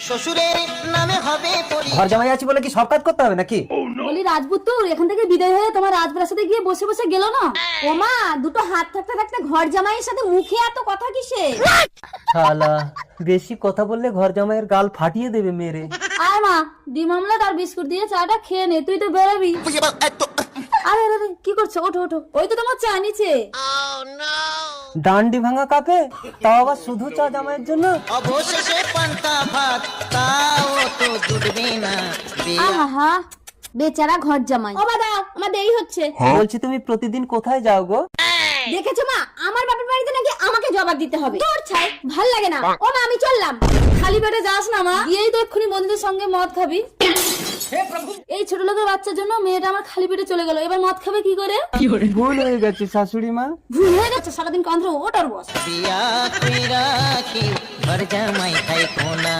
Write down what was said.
শ্বশুরের নামে হবে পরি। ঘর জামাই আছি বলে কি সব কাজ করতে হবে নাকি? বলি রাজপুত্তর এখান থেকে বিদায় হয়ে তোমার রাজপ্রাসাদে গিয়ে বসে বসে গেল না? ও মা, দুটো হাত থাকতে থাকতে ঘর জামাইয়ের সাথে মুখে এত কথা কিসে? শালা বেশি কথা বললে ঘর জামাইয়ের গাল ফাটিয়ে দেবে মেরে। আয় মা, ডিম আমলেট আর বিস্কুট দিয়ে চাটা খেয়ে নে, তুই তো বেরোবি। আরে আরে আরে, কি করছো? ওঠো ওঠো, ওই তো তোমার চা নিচে। ডান্ডি ভাঙা কাপে, তাও আবার শুধু চা জামাইয়ের জন্য। অবশেষে পান্তা ভাত, তাও তো জুটবে না। আহা, বেচারা ঘর জামাই। ও বাবা, আমার দেরি হচ্ছে। বলছি তুমি প্রতিদিন কোথায় যাও গো? দেখেছো মা, আমার বাপের বাড়িতে নাকি আমাকে জবাব দিতে হবে। তোর ছাই ভাল লাগে না। ও মা, আমি চললাম। খালি পেটে যাস না মা, গিয়েই তো এক্ষুনি বন্ধুদের সঙ্গে মদ খাবি। এই ছোট লোকের বাচ্চার জন্য মেয়েটা আমার খালি পেটে চলে গেল, এবার মদ খাবে কি করে? ভুল হয়ে গেছে শাশুড়ি মা। ভুল হয়ে গেছে, সারাদিন কান্দ্র ওটার বস। বিয়া কইরা কি ঘর জামাই থাইকো না।